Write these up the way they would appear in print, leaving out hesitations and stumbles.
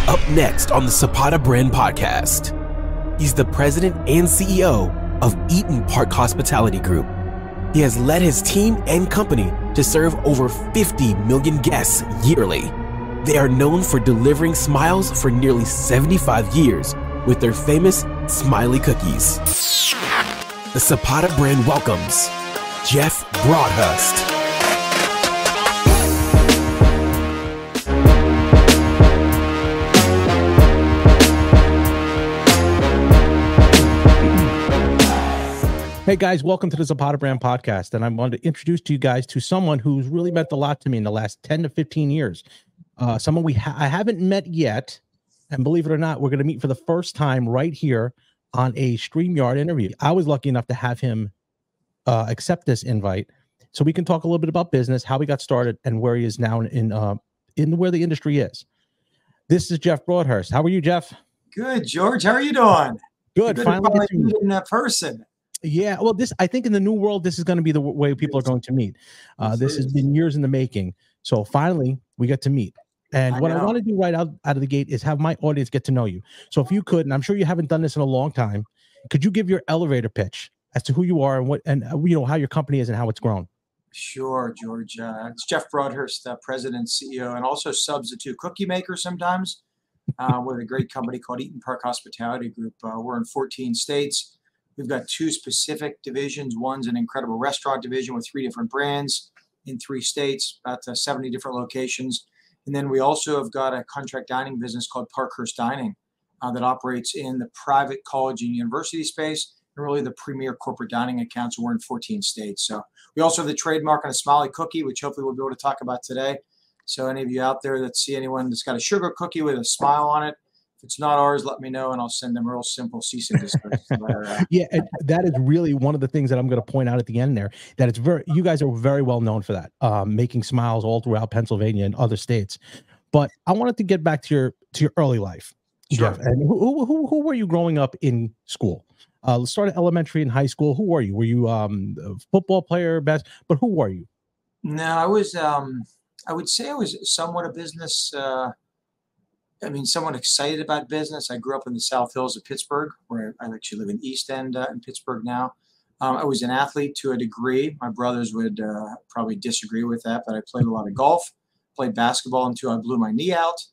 Up next on the Zapata Brand Podcast, he's the president and CEO of Eaton Park Hospitality Group. He has led his team and company to serve over 50 million guests yearly. They are known for delivering smiles for nearly 75 years with their famous SMILEY cookies. The Zapata brand welcomes Jeff Broadhurst. Hey guys, welcome to the Zapata Brand Podcast, and I wanted to introduce to you guys to someone who's really meant a lot to me in the last 10 to 15 years. Someone I haven't met yet, and believe it or not, we're going to meet for the first time right here on a StreamYard interview. I was lucky enough to have him accept this invite, so we can talk a little bit about business, how he got started, and where he is now in where the industry is. This is Jeff Broadhurst. How are you, Jeff? Good, George. How are you doing? Good. Finally meet in person. Yeah, well, I think in the new world, this is going to be the way people are going to meet. This has been years in the making. So finally, we get to meet. And what I want to do right out of the gate is have my audience get to know you. So if you could, and I'm sure you haven't done this in a long time, could you give your elevator pitch as to who you are and how your company is and how it's grown? Sure, George. It's Jeff Broadhurst, president, CEO, and also substitute cookie maker sometimes with a great company called Eaton Park Hospitality Group. We're in 14 states. We've got 2 specific divisions. One's an incredible restaurant division with 3 different brands in 3 states, about 70 different locations. And then we also have got a contract dining business called Broadhurst Dining that operates in the private college and university space, and really the premier corporate dining accounts. We're in 14 states. So we also have the trademark on a SMILEY cookie, which hopefully we'll be able to talk about today. So any of you out there that see anyone that's got a sugar cookie with a smile on it, if it's not ours, let me know, and I'll send them a real simple cease and desist letter. Yeah, and that is really one of the things that I'm going to point out at the end there, that it's you guys are very well known for that, making smiles all throughout Pennsylvania and other states. But I wanted to get back to your early life, Sure. Jeff. And who were you growing up in school? Let's start at elementary and high school. Who were you? Were you a football player, but who were you? No, I was. I would say I was somewhat a business. Somewhat excited about business. I grew up in the South Hills of Pittsburgh, where I actually live in East End in Pittsburgh now. I was an athlete to a degree. My brothers would probably disagree with that, but I played a lot of golf, played basketball until I blew my knee out.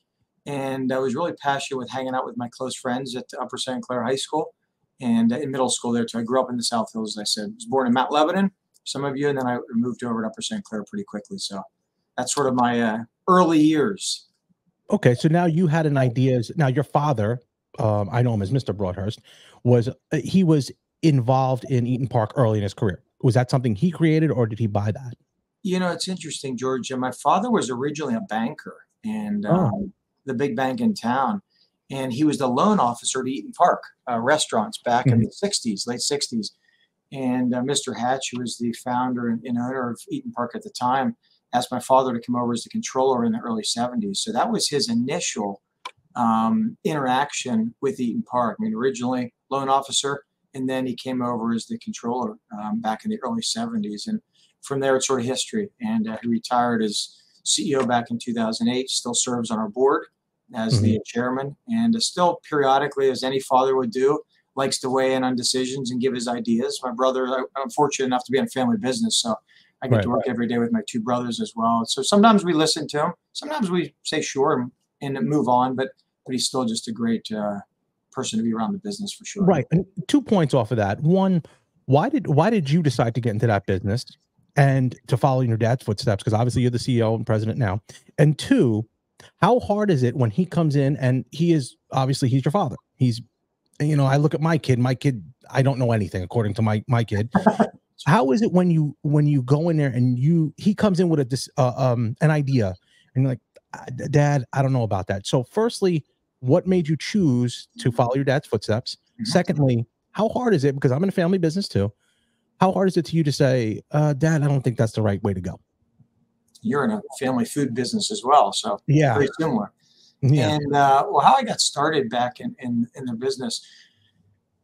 And I was really passionate with hanging out with my close friends at Upper St. Clair High School and in middle school there too. I grew up in the South Hills, as I said. I was born in Mount Lebanon, some of you, and then I moved over to Upper St. Clair pretty quickly. So that's sort of my early years. Okay, so now you had an idea. Now your father, I know him as Mr. Broadhurst, was involved in Eaton Park early in his career. Was that something he created, or did he buy that? You know, it's interesting, George. My father was originally a banker, and the big bank in town, and he was the loan officer at Eaton Park restaurants back in the 60s, late 60s. And Mr. Hatch, who was the founder and owner of Eaton Park at the time, asked my father to come over as the controller in the early 70s. So that was his initial interaction with Eaton Park. I mean, originally loan officer, and then he came over as the controller back in the early 70s. And from there, it's sort of history. And he retired as CEO back in 2008, still serves on our board as the chairman, and still periodically, as any father would do, likes to weigh in on decisions and give his ideas. My brother, I'm fortunate enough to be in family business, so I get to work every day with my 2 brothers as well. So sometimes we listen to him. Sometimes we say sure and move on, but he's still just a great person to be around the business for sure. Right. And 2 points off of that. One, why did you decide to get into that business and to follow in your dad's footsteps? Because obviously you're the CEO and president now. And 2, how hard is it when he comes in and he's your father? He's, I look at my kid, I don't know anything according to my kid. How is it when you go in there and he comes in with an idea and you're like, Dad, I don't know about that. So firstly, what made you choose to follow your dad's footsteps? Secondly, how hard is it? Because I'm in a family business too. How hard is it to you to say, Dad, I don't think that's the right way to go? You're in a family food business as well. So yeah, very similar. Yeah. And how I got started back in the business,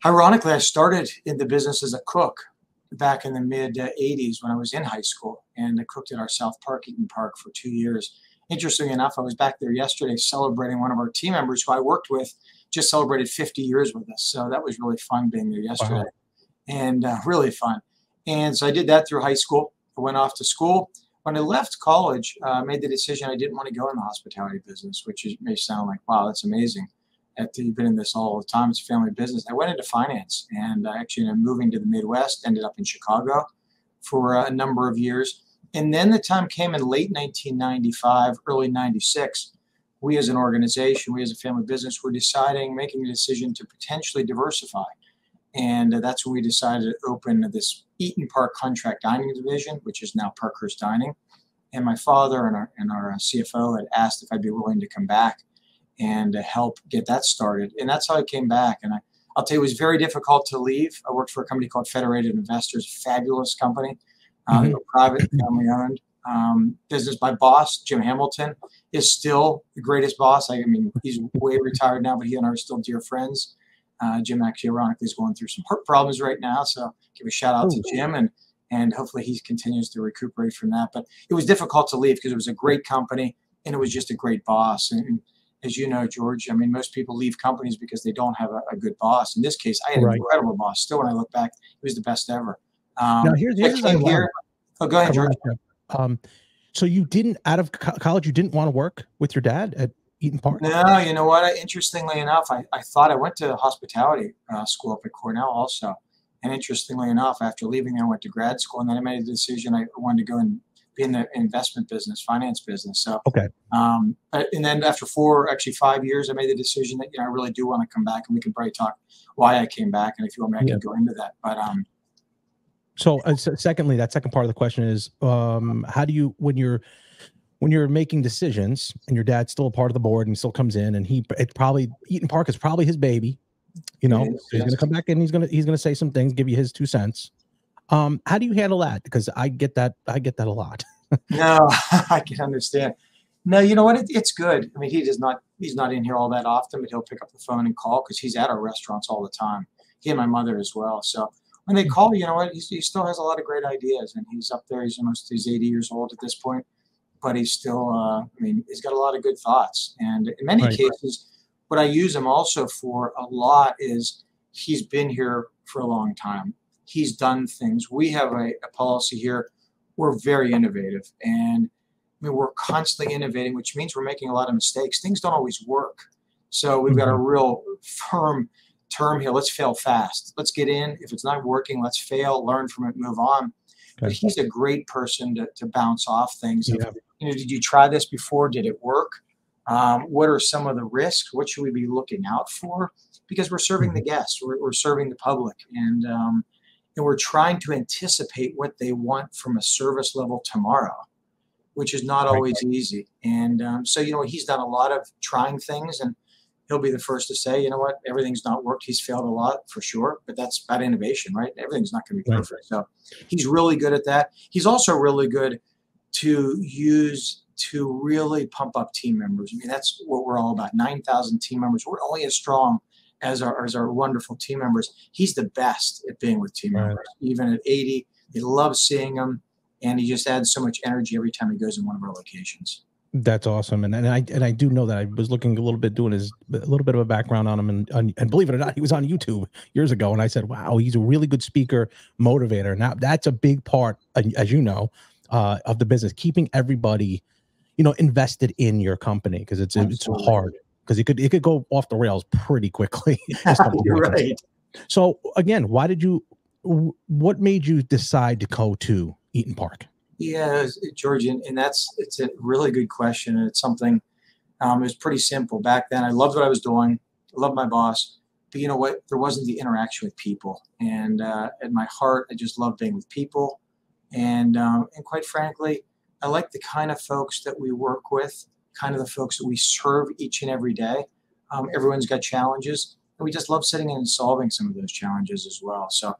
ironically, I started in the business as a cook back in the mid 80s when I was in high school, and I cooked at our South Park, Eaton Park, for 2 years. interestingly enough, I was back there yesterday celebrating one of our team members who I worked with, just celebrated 50 years with us. So that was really fun being there yesterday. Wow. And really fun. And so I did that through high school. I went off to school. When I left college, I made the decision I didn't want to go in the hospitality business, which may sound like, wow, that's amazing. After you've been in this all the time, it's a family business. I went into finance, and I actually ended up moving to the Midwest, ended up in Chicago for a number of years. And then the time came in late 1995, early 96. We as an organization, we as a family business, were making a decision to potentially diversify. And that's when we decided to open this Eaton Park contract dining division, which is now Parkhurst Dining. And my father and our CFO had asked if I'd be willing to come back and help get that started. And that's how I came back. And I'll tell you, it was very difficult to leave. I worked for a company called Federated Investors, fabulous company, private, family-owned. Business. My boss, Jim Hamilton, is still the greatest boss. I mean, he's way retired now, but he and I are still dear friends. Jim actually, ironically, is going through some heart problems right now. So give a shout out to Jim, and hopefully he continues to recuperate from that. But it was difficult to leave because it was a great company and it was just a great boss. And as you know, George, I mean, most people leave companies because they don't have a good boss. In this case, I had an incredible boss. Still, when I look back, it was the best ever. Now, here's here. Oh, go ahead, George. So you didn't, out of college, you didn't want to work with your dad at Eaton Park? No, you know what? Interestingly enough, I thought I went to hospitality school up at Cornell also. And interestingly enough, after leaving there, I went to grad school, and then I made a decision I wanted to go and be in the investment business, finance business. So, and then after 5 years, I made the decision that, I really do want to come back, and we can probably talk why I came back. And if you want me, I can go into that. But, so secondly, that second part of the question is, how do you, when you're making decisions and your dad's still a part of the board and still comes in, and Eaton Park is probably his baby, he's going to come back and he's going to say some things, give you his 2 cents. How do you handle that? Because I get that a lot. No, I can understand. No, you know what? It's good. I mean, he's not in here all that often, but he'll pick up the phone and call because he's at our restaurants all the time. He and my mother as well. So when they call, you know what? He still has a lot of great ideas, and he's up there. He's 80 years old at this point, but he's still, he's got a lot of good thoughts. And in many cases, what I use him also for a lot is he's been here for a long time. He's done things. We have a policy here. We're very innovative, and we're constantly innovating, which means we're making a lot of mistakes. Things don't always work. So we've got a real firm term here. Let's fail fast. Let's get in. If it's not working, let's fail, learn from it, move on. But he's a great person to bounce off things. Yeah. Did you try this before? Did it work? What are some of the risks? What should we be looking out for? Because we're serving the guests, we're serving the public, and we're trying to anticipate what they want from a service level tomorrow, which is not always easy. And so, he's done a lot of trying things, and he'll be the first to say, you know what, everything's not worked. He's failed a lot for sure, but that's about innovation, right? Everything's not going to be perfect. So he's really good at that. He's also really good to use to really pump up team members. I mean, that's what we're all about. 9,000 team members. We're only as strong as our wonderful team members. He's the best at being with team members. Even at 80, they love seeing him, and he just adds so much energy every time he goes in one of our locations. That's awesome. And I do know that I was looking a little bit, doing a little bit of a background on him, and believe it or not, he was on YouTube years ago. And I said, wow, he's a really good speaker, motivator. Now that's a big part, as you know, of the business, keeping everybody, invested in your company, because it's hard, because it could go off the rails pretty quickly. You're right. So again, what made you decide to go to Eaton Park? Yeah, George, and it's a really good question. And it's something, it was pretty simple. Back then, I loved what I was doing. I loved my boss. But you know what? There wasn't the interaction with people. And at my heart, I just love being with people. And quite frankly, I like the kind of folks that we work with, kind of the folks that we serve each and every day. Everyone's got challenges. And we just love sitting in and solving some of those challenges as well. So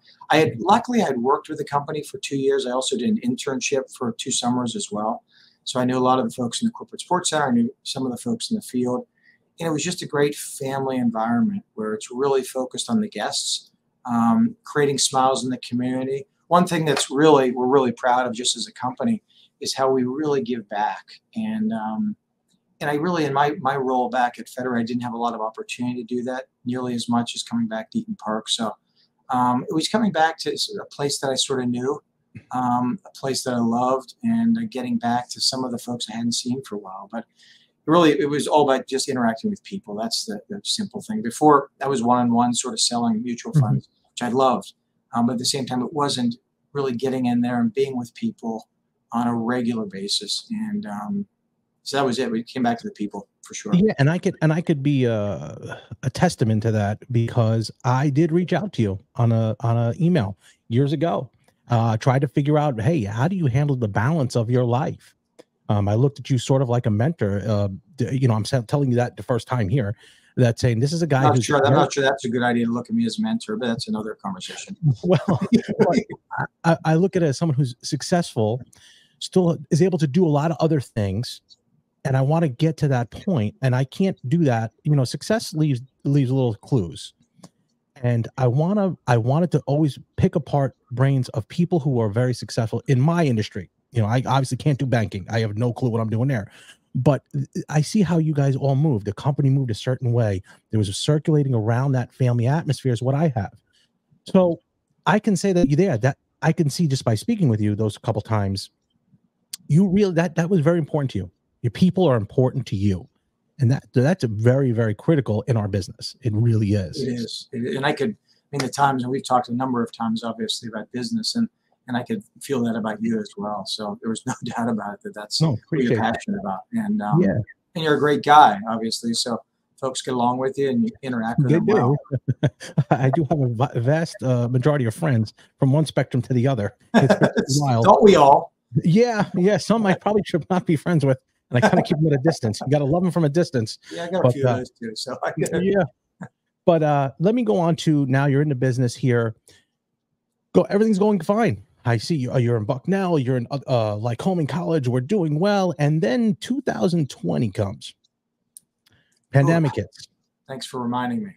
luckily I had worked with the company for 2 years. I also did an internship for 2 summers as well. So I knew a lot of the folks in the corporate sports center. I knew some of the folks in the field. And it was just a great family environment where it's really focused on the guests, creating smiles in the community. One thing we're really proud of just as a company is how we really give back. And I really, in my role back at Federer, I didn't have a lot of opportunity to do that nearly as much as coming back to Eaton Park. So it was coming back to a place that I sort of knew, a place that I loved, and getting back to some of the folks I hadn't seen for a while. But really, it was all about just interacting with people. That's the simple thing. Before, I was one-on-one sort of selling mutual funds, which I loved. But at the same time, it wasn't really getting in there and being with people on a regular basis. And so that was it. We came back to the people for sure. Yeah, and I could be a testament to that, because I did reach out to you on a email years ago. Tried to figure out, hey, how do you handle the balance of your life? I looked at you sort of like a mentor. You know, I'm telling you that the first time here, that saying this is a guy I'm not sure that's a good idea to look at me as a mentor, but that's another conversation. Well, I look at it as someone who's successful, still is able to do a lot of other things, and I want to get to that point, and I can't do that. You know, success leaves little clues, and I wanted to always pick apart brains of people who are very successful in my industry. You know, I obviously can't do banking. I have no clue what I'm doing there. But I see how you guys all moved. The company moved a certain way. There was a circulating around that family atmosphere is what I have. So I can say that that I can see just by speaking with you those couple times, you really that was very important to you. Your people are important to you. And that's a very, very critical in our business. It really is. It is. And I mean, the times, and we've talked a number of times, obviously, about business, and I could feel that about you as well. So there was no doubt about it that's what you're passionate about. And and you're a great guy, obviously. So folks get along with you and you interact with them well. I do have a vast majority of friends from one spectrum to the other. It's wild. Don't we all? Yeah. Some I probably should not be friends with, and I kind of keep them at a distance. You got to love them from a distance. Yeah, I got a few of those too. So yeah. But let me go on to now. You're in the business here. Everything's going fine. I see you're in Bucknell. You're in Lycoming College. We're doing well, and then 2020 comes. Pandemic hits. Thanks for reminding me.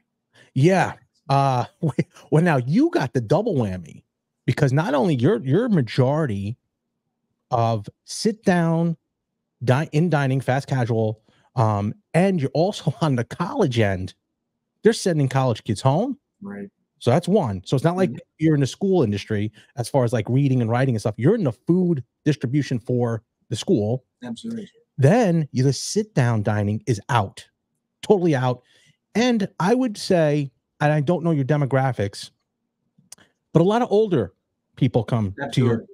Yeah. Well, now you got the double whammy, because not only your majority of sit down, dining, fast casual, and you're also on the college end. They're sending college kids home. Right. So that's one. So it's not like you're in the school industry as far as like reading and writing and stuff. You're in the food distribution for the school. Absolutely. Then the sit down dining is out, totally out. And I would say, and I don't know your demographics, but a lot of older people come to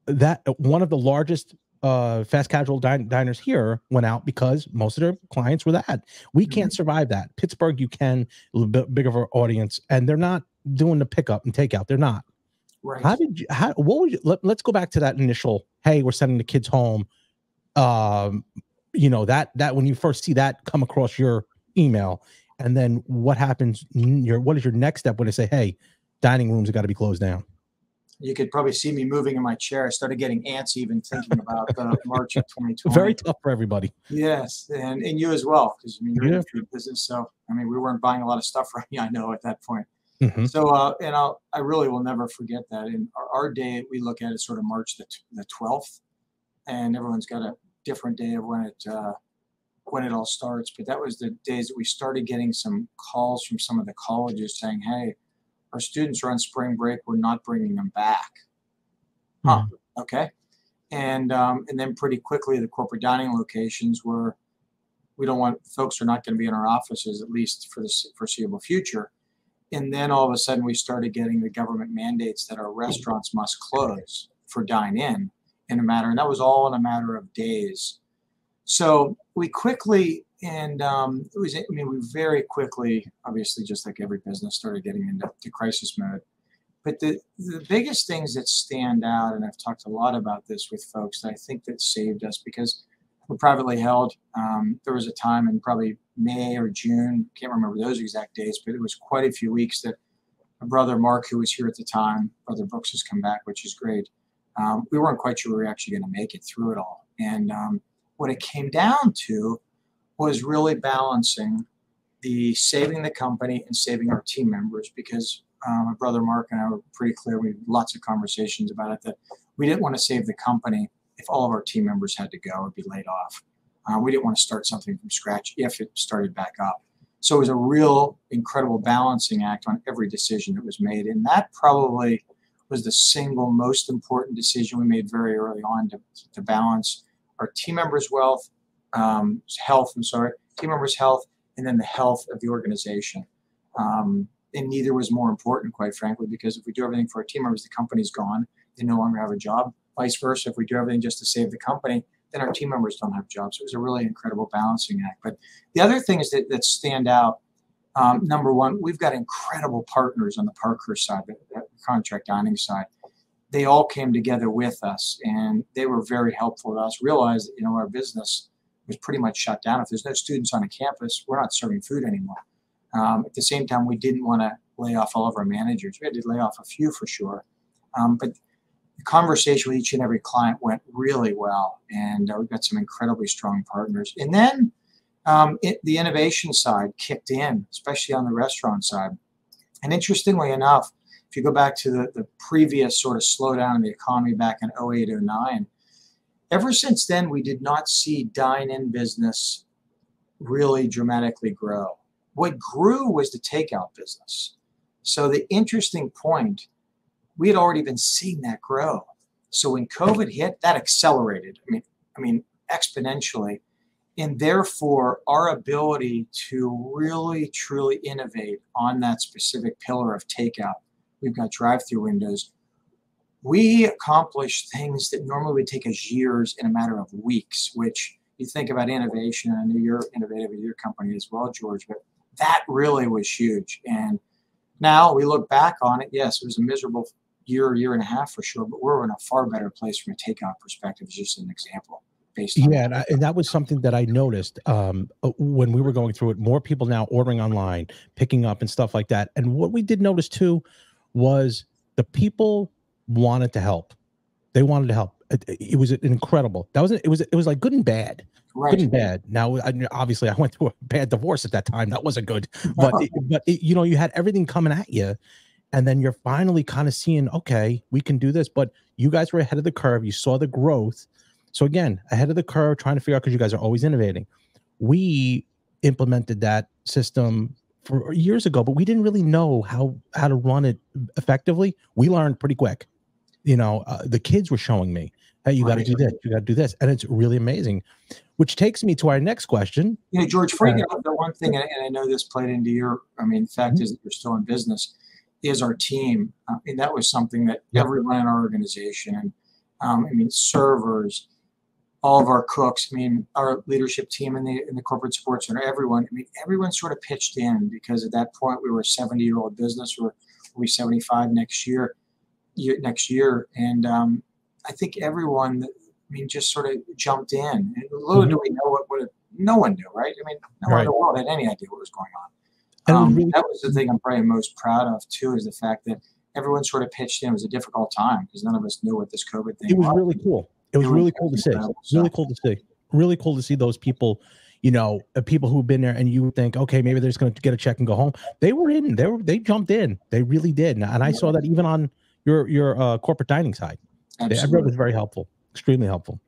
that one of the largest fast casual diners here went out because most of their clients were that. We can't survive that. Pittsburgh, you can, a little bit bigger of an audience, and they're not doing the pickup and takeout. They're not. Right. What would you, let's go back to that initial, hey, we're sending the kids home. You know, that when you first see that come across your email, and then what happens, what is your next step when they say, hey, dining rooms have got to be closed down? You could probably see me moving in my chair. I started getting antsy even thinking about March of 2020. Very tough for everybody. Yes, and you as well, because I mean, you're in the food business. So I mean, we weren't buying a lot of stuff from you, I know, at that point. So and I really will never forget that. In our day, we look at it sort of March the 12th, and everyone's got a different day of when it all starts. But that was the days that we started getting some calls from some of the colleges saying, hey, our students are on spring break. We're not bringing them back. Okay. And then pretty quickly, the corporate dining locations were, we don't want, folks are not going to be in our offices, at least for the foreseeable future. And then all of a sudden, we started getting the government mandates that our restaurants must close for dine-in and that was all in a matter of days. So we quickly, we very quickly, obviously, just like every business, started getting into crisis mode. But the biggest things that stand out, and I've talked a lot about this with folks, that I think that saved us, because we're privately held. There was a time in probably May or June, can't remember those exact dates, but it was quite a few weeks that my brother Mark, who was here at the time, Brother Brooks has come back, which is great. We weren't quite sure we were actually going to make it through it all. And what it came down to was really balancing the saving the company and saving our team members, because my brother Mark and I were pretty clear. We had lots of conversations about it, that we didn't want to save the company if all of our team members had to go or be laid off. We didn't want to start something from scratch if it started back up. So it was a real incredible balancing act on every decision that was made. And that probably was the single most important decision we made very early on to balance our team members' health, team members' health, and then the health of the organization. And neither was more important, quite frankly, because if we do everything for our team members, the company's gone. They no longer have a job. Vice versa, if we do everything just to save the company, then our team members don't have jobs. So it was a really incredible balancing act. But the other thing is that stand out. Number one, we've got incredible partners on the Parkhurst side, the contract dining side. They all came together with us, and they were very helpful to us. Realized that, our business was pretty much shut down. If there's no students on a campus, we're not serving food anymore. At the same time, we didn't want to lay off all of our managers. We had to lay off a few for sure. But the conversation with each and every client went really well, and we've got some incredibly strong partners. And then the innovation side kicked in, especially on the restaurant side. And interestingly enough, if you go back to the previous sort of slowdown in the economy back in 08, 09, ever since then, we did not see dine-in business really dramatically grow. What grew was the takeout business. So the interesting point, we had already been seeing that grow. So when COVID hit, that accelerated. I mean, exponentially. And therefore, our ability to really, truly innovate on that specific pillar of takeout, we've got drive-through windows. We accomplished things that normally would take us years in a matter of weeks, which you think about innovation. I know you're innovative at your company as well, George, but that really was huge. And now we look back on it. Yes, it was a miserable year and a half for sure, but we're in a far better place from a takeout perspective, is just an example. And that was something that I noticed when we were going through it. More people now ordering online, picking up and stuff like that. And what we did notice too was the people wanted to help. They wanted to help. It was incredible. It was like good and bad. Right. Good and bad. Now, obviously, I went through a bad divorce at that time. That wasn't good. But you had everything coming at you, and then you're finally kind of seeing, okay, we can do this. But you guys were ahead of the curve. You saw the growth. So again, ahead of the curve, trying to figure out, because you guys are always innovating. We implemented that system for years ago, but we didn't really know how to run it effectively. We learned pretty quick. The kids were showing me, hey, you got to do this, you got to do this. And it's really amazing, which takes me to our next question. George, before you get up, the one thing, and I know this played into the fact is that you're still in business, is our team. That was something that everyone in our organization, and servers, all of our cooks, our leadership team in the corporate support center, everyone sort of pitched in, because at that point we were a 70-year-old business. We'll be 75 next year. And I think everyone, just sort of jumped in. And little do we know what no one knew, right? No one in the world had any idea what was going on. And that was the thing I'm probably most proud of too, is the fact that everyone sort of pitched in. It was a difficult time because none of us knew what this COVID thing was. It was really cool. It was really cool to see. Really cool to see. Really cool to see those people, people who've been there, and you would think, okay, maybe they're just going to get a check and go home. They were in. They jumped in. They really did. And I saw that even on your corporate dining side. Everyone was very helpful, extremely helpful.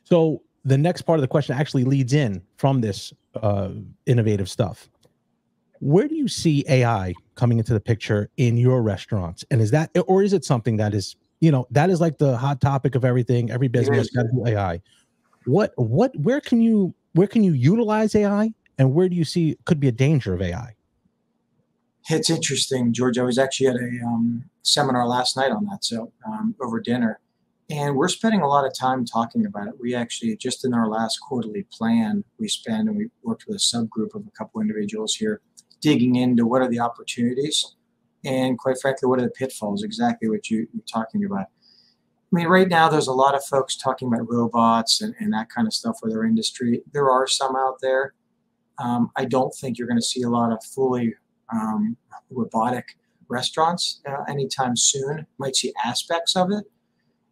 So the next part of the question actually leads in from this innovative stuff. Where do you see AI coming into the picture in your restaurants? And is it something that is, that is like the hot topic of everything, every business got to do AI. Where can you utilize AI, and where do you see could be a danger of AI? It's interesting, George. I was actually at a seminar last night on that, so over dinner, and we're spending a lot of time talking about it. We actually, just in our last quarterly plan, we worked with a subgroup of a couple individuals here, digging into what are the opportunities, and quite frankly, what are the pitfalls, exactly what you're talking about. Right now, there's a lot of folks talking about robots and that kind of stuff with our industry. There are some out there. I don't think you're going to see a lot of fully robotic restaurants anytime soon. Might see aspects of it.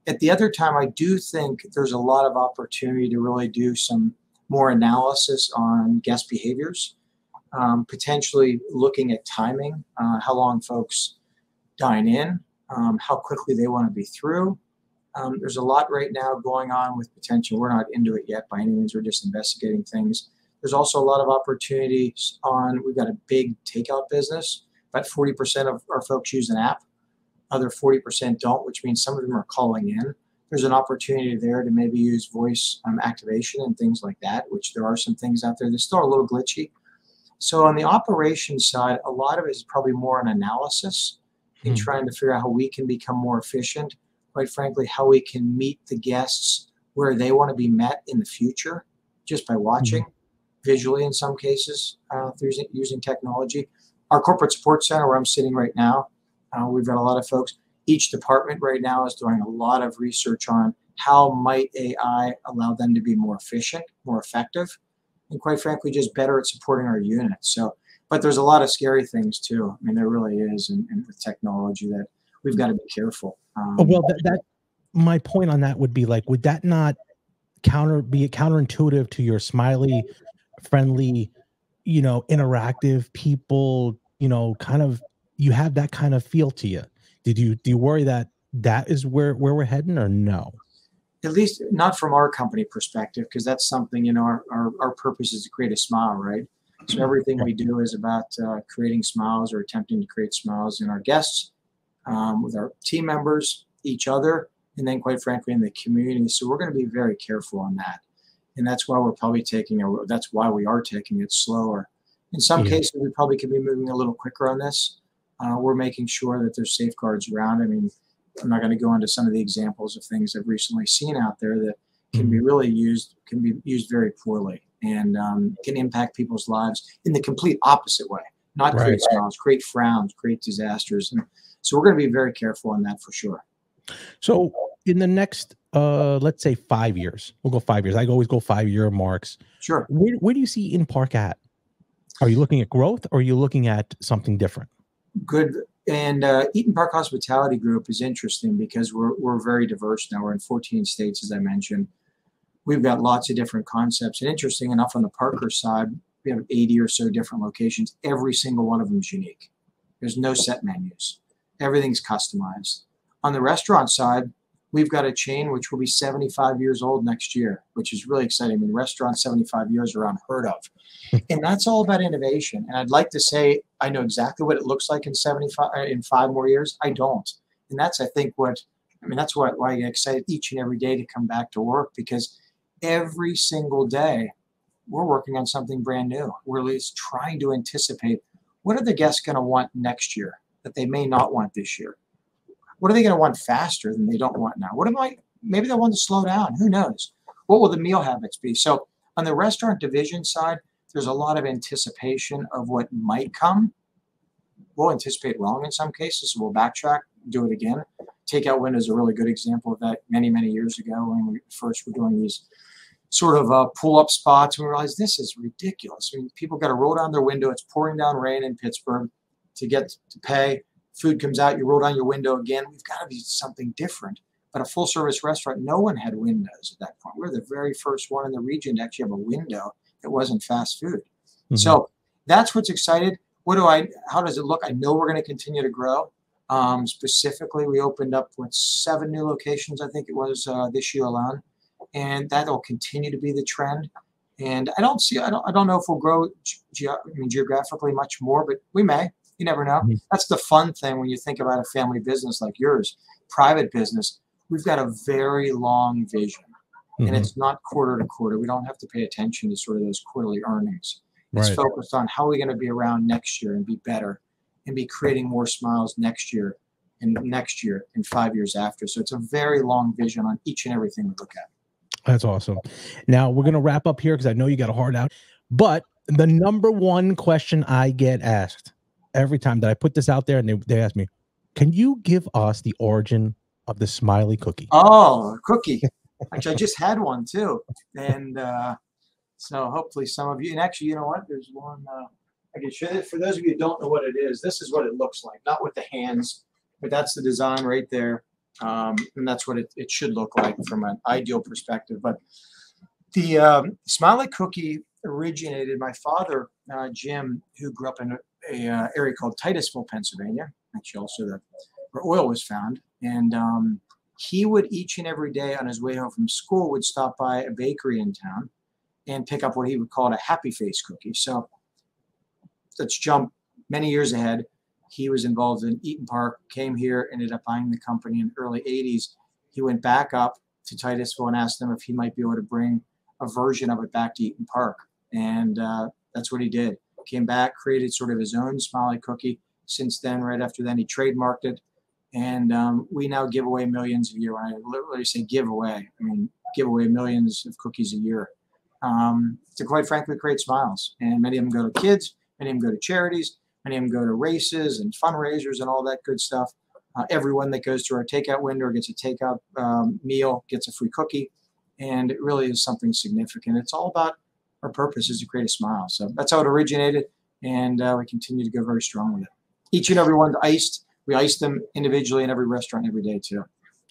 At the other time, I do think there's a lot of opportunity to really do some more analysis on guest behaviors, potentially looking at timing, how long folks dine in, how quickly they want to be through. There's a lot right now going on with potential. We're not into it yet by any means. We're just investigating things. There's also a lot of opportunities we've got a big takeout business. About 40% of our folks use an app. Other 40% don't, which means some of them are calling in. There's an opportunity there to maybe use voice activation and things like that, which there are some things out there. They're still a little glitchy. So on the operations side, a lot of it is probably more an analysis in trying to figure out how we can become more efficient. Quite frankly, how we can meet the guests where they want to be met in the future, just by watching visually in some cases through using technology. Our corporate support center where I'm sitting right now, we've got a lot of folks. Each department right now is doing a lot of research on how might AI allow them to be more efficient, more effective, and quite frankly, just better at supporting our units. So, but there's a lot of scary things too. I mean, there really is in with technology that we've got to be careful. Well, that my point on that would be like, would that not be counterintuitive to your smiley, friendly, interactive people, kind of, you have that kind of feel to you? Do you worry that is where we're heading, or no? At least not from our company perspective, because that's something, our purpose is to create a smile, right? So everything we do is about creating smiles or attempting to create smiles in our guests, with our team members, each other, and then quite frankly in the community. So we're going to be very careful on that. And that's why we're probably that's why we are taking it slower. In some cases, we probably could be moving a little quicker on this. We're making sure that there's safeguards around. I mean, I'm not going to go into some of the examples of things I've recently seen out there that can be used very poorly and can impact people's lives in the complete opposite way. Not create smiles, create frowns, create disasters. And so we're going to be very careful on that for sure. So in the next, let's say 5 years, we'll go 5 years. I always go 5-year marks. Sure. Where do you see Eaton Park at? Are you looking at growth, or are you looking at something different? Good. And Eaton Park Hospitality Group is interesting because we're very diverse now. We're in 14 states, as I mentioned. We've got lots of different concepts. And interesting enough, on the Parker side, we have 80 or so different locations. Every single one of them is unique. There's no set menus. Everything's customized. On the restaurant side, we've got a chain which will be 75 years old next year, which is really exciting. I mean, restaurants 75 years are unheard of. And that's all about innovation. And I'd like to say I know exactly what it looks like in 5 more years. I don't. And that's, I think, why I get excited each and every day to come back to work, because every single day we're working on something brand new. We're at least trying to anticipate, what are the guests going to want next year that they may not want this year? What are they going to want faster than they don't want now? Maybe they'll want to slow down. Who knows? What will the meal habits be? So on the restaurant division side, there's a lot of anticipation of what might come. We'll anticipate wrong in some cases, so we'll backtrack, do it again. Takeout window is a really good example of that. Many, many years ago, when we first were doing these sort of pull-up spots, we realized this is ridiculous. I mean, people got to roll down their window. It's pouring down rain in Pittsburgh to get to pay. Food comes out, you roll down your window again. We've got to be something different. But a full-service restaurant, no one had windows at that point. We were the very first one in the region to actually have a window that wasn't fast food. So that's what's excited. How does it look? I know we're going to continue to grow. Specifically, we opened up with 7 new locations, I think it was this year alone. And that'll continue to be the trend. And I don't know if we'll grow geographically much more, but we may. You never know. That's the fun thing when you think about a family business like yours, private business. We've got a very long vision, and it's not quarter to quarter. We don't have to pay attention to sort of those quarterly earnings. It's focused on how are we going to be around next year and be better and be creating more smiles next year and 5 years after. So it's a very long vision on each and everything we look at. That's awesome. Now we're going to wrap up here because I know you got a hard out, but the number one question I get asked every time that I put this out there, and they ask me, can you give us the origin of the Smiley cookie? Oh, cookie. Actually, I just had one too. And so hopefully some of you, and actually, you know what? There's one, I can show it. For those of you who don't know what it is, this is what it looks like. Not with the hands, but that's the design right there. And that's what it should look like from an ideal perspective. But the Smiley cookie originated, my father, Jim, who grew up in a area called Titusville, Pennsylvania, actually also where oil was found. And he would each and every day on his way home from school would stop by a bakery in town and pick up what he would call a happy face cookie. So let's jump many years ahead. He was involved in Eaton Park, came here, ended up buying the company in the early 80s. He went back up to Titusville and asked them if he might be able to bring a version of it back to Eaton Park. And that's what he did. Came back, created sort of his own SMILEY cookie. Since then, right after then, he trademarked it. And we now give away millions a year. When I literally say give away, I mean give away millions of cookies a year to, quite frankly, create smiles. And many of them go to kids, many of them go to charities, many of them go to races and fundraisers and all that good stuff. Everyone that goes to our takeout window gets a takeout meal, gets a free cookie. And it really is something significant. It's all about our purpose is to create a smile. So that's how it originated. And we continue to go very strong with it. Each and every one's iced. We ice them individually in every restaurant every day too.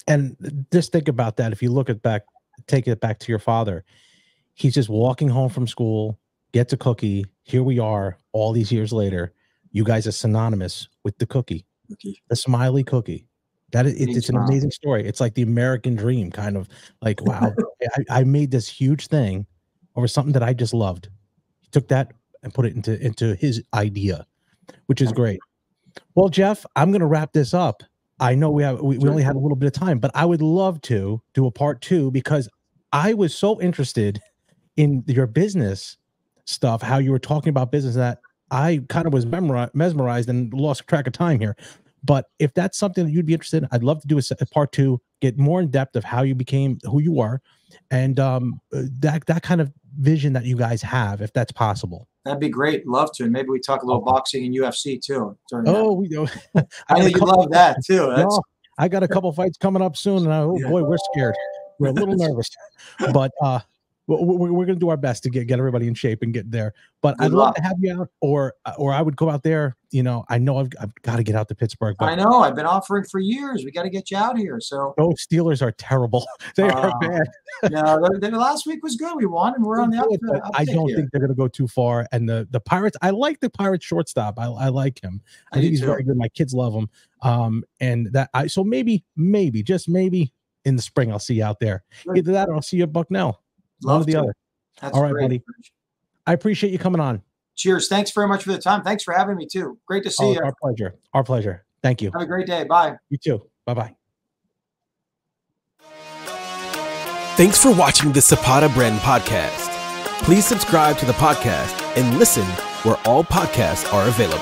And just think about that. If you look at back, take it back to your father, he's just walking home from school, gets a cookie. Here we are all these years later. You guys are synonymous with the cookie, the SMILEY cookie. That is, it's an amazing story. It's like the American dream, kind of like, wow, I made this huge thing over something that I just loved. He took that and put it into his idea, which is great. Well, Jeff, I'm going to wrap this up. I know we only had a little bit of time, but I would love to do a part 2 because I was so interested in your business stuff, how you were talking about business, that I kind of was mesmerized and lost track of time here. But if that's something that you'd be interested in, I'd love to do a part 2, get more in depth of how you became who you are, and that kind of vision that you guys have, if that's possible. That'd be great. Love to. And maybe we talk a little boxing and UFC too. We know. I know you love that too. That's... No, I got a couple fights coming up soon, and boy, we're scared. We're a little nervous, but we're going to do our best to get everybody in shape and get there. But I'd love to have you out, or I would go out there. You know, I know I've got to get out to Pittsburgh. But I know I've been offering for years. We got to get you out here. So those Steelers are terrible. They are bad. No, the last week was good. We won, and we're on the up. I don't think they're going to go too far. And the Pirates, I like the Pirates shortstop. I like him. I think he's very good. My kids love him. And that so maybe just maybe in the spring I'll see you out there. Either that or I'll see you at Bucknell. One or the other. That's all right, buddy. I appreciate you coming on. Cheers. Thanks very much for the time. Thanks for having me too. Great to see you. Our pleasure. Our pleasure. Thank you. Have a great day. Bye. You too. Bye-bye. Thanks for watching the Zapata Brand Podcast. Please subscribe to the podcast and listen where all podcasts are available.